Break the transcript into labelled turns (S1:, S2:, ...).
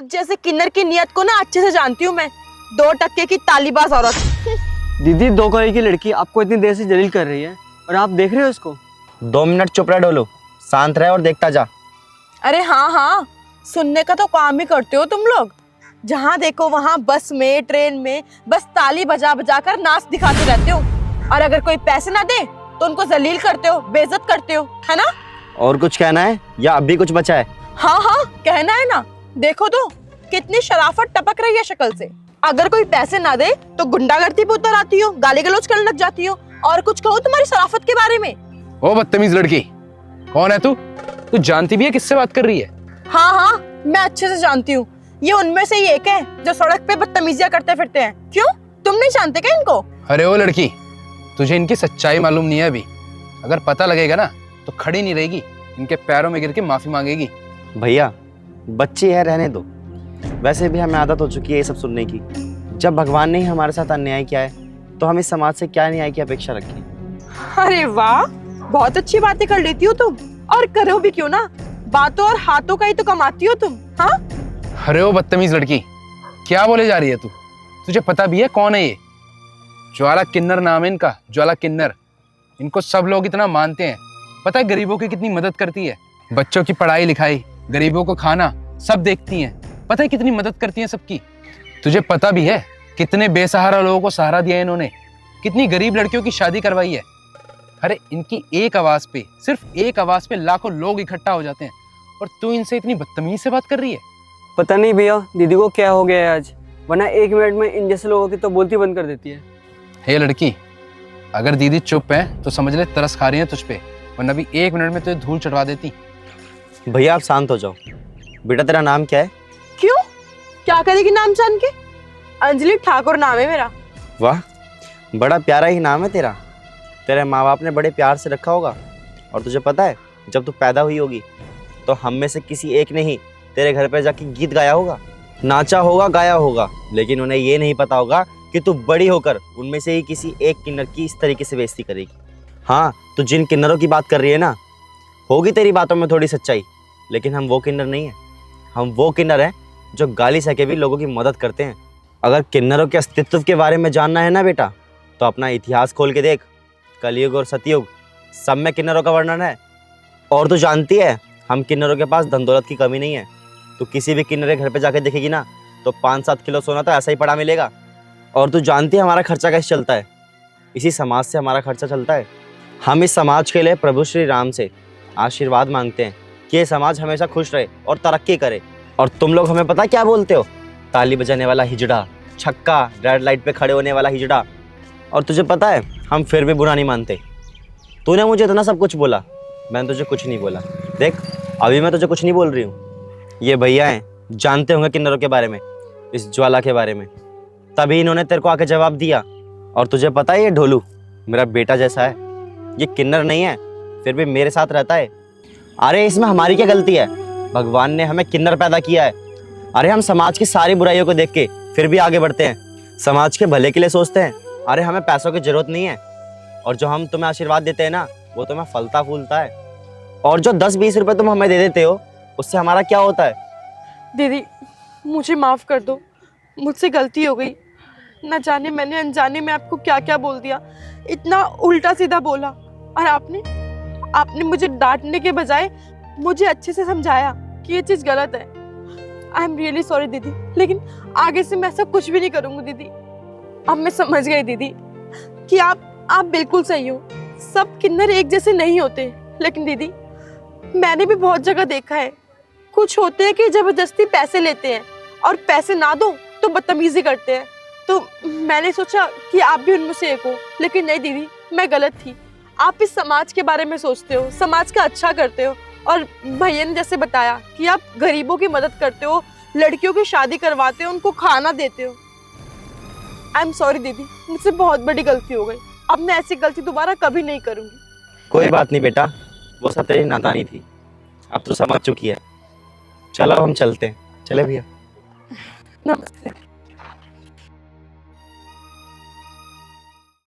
S1: तुझ जैसे किन्नर की नियत को ना अच्छे से जानती हूँ मैं। 2% की तालीबाज औरत।
S2: दीदी 2 करोड़ की लड़की आपको इतनी देर से जलील कर रही है और आप देख रहे हो इसको।
S3: 2 मिनट चुप रह डोलू, शांत रहे और देखता जा।
S1: अरे हाँ हाँ, सुनने का तो काम ही करते हो तुम लोग। जहाँ देखो वहाँ बस में ट्रेन में बस ताली बजा बजा कर नाच दिखाते रहते हो, और अगर कोई पैसे ना दे तो उनको जलील करते हो, बेइज्जत करते हो, है ना?
S3: और कुछ कहना है या अभी कुछ बचा है?
S1: हाँ हाँ कहना है ना। देखो तो कितनी शराफत टपक रही है शक्ल से। अगर कोई पैसे ना दे तो गुंडागर्दी पे उतर आती हो, गाली गलौज करने लग जाती हो। और कुछ कहो तुम्हारी शराफत के बारे में।
S4: ओ बदतमीज लड़की, कौन है तू? तू जानती भी है किससे बात कर रही है?
S1: हाँ हाँ मैं अच्छे से जानती हूँ। ये उनमें से ही एक है जो सड़क पे बदतमीजियां करते फिरते हैं। क्यों, तुम नहीं जानते क्या इनको?
S4: अरे ओ लड़की, तुझे इनकी सच्चाई मालूम नहीं है अभी। अगर पता लगेगा ना तो खड़ी नहीं रहेगी, इनके पैरों में गिर के माफी मांगेगी।
S3: भैया बच्ची है, रहने दो। वैसे भी हमें आदत हो चुकी है ये सब सुनने की। जब भगवान ने ही हमारे साथ अन्याय किया है तो हम इस समाज से क्या न्याय की अपेक्षा रखें?
S1: अरे वाह, बहुत अच्छी बातें कर लेती हो तुम। और करो भी क्यों ना, बातों और हाथों का ही तो कमाती हो तुम। हाँ
S4: अरे ओ बदतमीज लड़की, क्या बोले जा रही है तू? तुझे पता भी है कौन है ये? ज्वाला किन्नर नाम है इनका, ज्वाला किन्नर। इनको सब लोग इतना मानते हैं। पता है गरीबों की कितनी मदद करती है, बच्चों की पढ़ाई लिखाई, गरीबों को खाना सब देखती हैं। पता है कितनी मदद करती हैं सबकी। तुझे पता भी है कितने बेसहारा लोगों को सहारा दिया है इन्होंने, कितनी गरीब लड़कियों की शादी करवाई है। अरे इनकी एक आवाज पे, सिर्फ एक आवाज पे लाखों लोग इकट्ठा हो जाते हैं, और तू इनसे इतनी बदतमीज से बात कर रही है।
S2: पता नहीं भैया दीदी को क्या हो गया है आज, वरना 1 मिनट में इन जैसे लोगों की तो बोलती बंद कर देती है।
S4: हे लड़की, अगर दीदी चुप है तो समझ ले तरस खा रही है तुझ पे, वरना भी 1 मिनट में तुझे धूल चढ़वा देती।
S3: भैया आप शांत हो जाओ। बेटा तेरा नाम क्या है?
S1: क्यों, क्या करेगी नाम जान के? अंजलि ठाकुर नाम है मेरा।
S3: वाह, बड़ा प्यारा ही नाम है तेरा। तेरे माँ बाप ने बड़े प्यार से रखा होगा। और तुझे पता है जब तू पैदा हुई होगी तो हम में से किसी एक ने ही तेरे घर पे जाके गीत गाया होगा, नाचा होगा, गाया होगा। लेकिन उन्हें ये नहीं पता होगा कि तू बड़ी होकर उनमें से ही किसी एक किन्नर की इस तरीके से बेइज्जती करेगी। हाँ, तू जिन किन्नरों की बात कर रही है ना, होगी तेरी बातों में थोड़ी सच्चाई, लेकिन हम वो किन्नर नहीं हैं। हम वो किन्नर हैं जो गाली सह के भी लोगों की मदद करते हैं। अगर किन्नरों के अस्तित्व के बारे में जानना है ना बेटा, तो अपना इतिहास खोल के देख। कलयुग और सतयुग सब में किन्नरों का वर्णन है। और तू जानती है हम किन्नरों के पास धन दौलत की कमी नहीं है। तू किसी भी किन्नर के घर पे जाके देखेगी ना तो 5-7 किलो सोना तो ऐसा ही पड़ा मिलेगा। और तू जानती है हमारा खर्चा कैसे चलता है? इसी समाज से हमारा खर्चा चलता है। हम इस समाज के लिए प्रभु श्री राम से आशीर्वाद मांगते हैं कि ये समाज हमेशा खुश रहे और तरक्की करे। और तुम लोग हमें पता क्या बोलते हो? ताली बजाने वाला हिजड़ा, छक्का, रेड लाइट पे खड़े होने वाला हिजड़ा। और तुझे पता है हम फिर भी बुरा नहीं मानते। तूने मुझे इतना सब कुछ बोला, मैंने तुझे कुछ नहीं बोला। देख अभी मैं तुझे कुछ नहीं बोल रही हूँ। ये भैया हैं, जानते होंगे किन्नरों के बारे में, इस ज्वाला के बारे में, तभी इन्होंने तेरे को आके जवाब दिया। और तुझे पता है ये ढोलू मेरा बेटा जैसा है, ये किन्नर नहीं है फिर भी मेरे साथ रहता है। अरे इसमें हमारी क्या गलती है? भगवान ने हमें किन्नर पैदा किया है। अरे हम समाज की सारी बुराइयों को देख के फिर भी आगे बढ़ते हैं, समाज के भले के लिए सोचते हैं। अरे हमें पैसों की जरूरत नहीं है, और जो हम तुम्हें आशीर्वाद देते हैं ना वो तुम्हें फलता फूलता है। और जो 10-20 रुपए तुम हमें दे देते हो उससे हमारा क्या होता है?
S1: दीदी मुझे माफ कर दो, मुझसे गलती हो गई। न जाने मैंने अनजाने में आपको क्या क्या बोल दिया, इतना उल्टा सीधा बोला। और आपने मुझे डांटने के बजाय मुझे अच्छे से समझाया कि ये चीज़ गलत है। आई एम रियली सॉरी दीदी, लेकिन आगे से मैं ऐसा कुछ भी नहीं करूँगी दीदी। अब मैं समझ गई दीदी कि आप बिल्कुल सही हो। सब किन्नर एक जैसे नहीं होते। लेकिन दीदी मैंने भी बहुत जगह देखा है, कुछ होते हैं कि जबरदस्ती पैसे लेते हैं और पैसे ना दो तो बदतमीजी करते हैं। तो मैंने सोचा कि आप भी उनमें से एक हो, लेकिन नहीं दीदी, मैं गलत थी। आप इस समाज के बारे में सोचते हो, समाज का अच्छा करते हो, और भैया ने जैसे बताया कि आप गरीबों की मदद करते हो, लड़कियों की शादी करवाते हो, उनको खाना देते हो। आई एम सॉरी दीदी, मुझसे बहुत बड़ी गलती हो गई। अब मैं ऐसी गलती दोबारा कभी नहीं करूँगी।
S3: कोई बात नहीं बेटा, वो सब तेरी नादानी थी, अब तो समझ चुकी है। चलो हम चलते हैं। चले भैया।
S1: नमस्ते।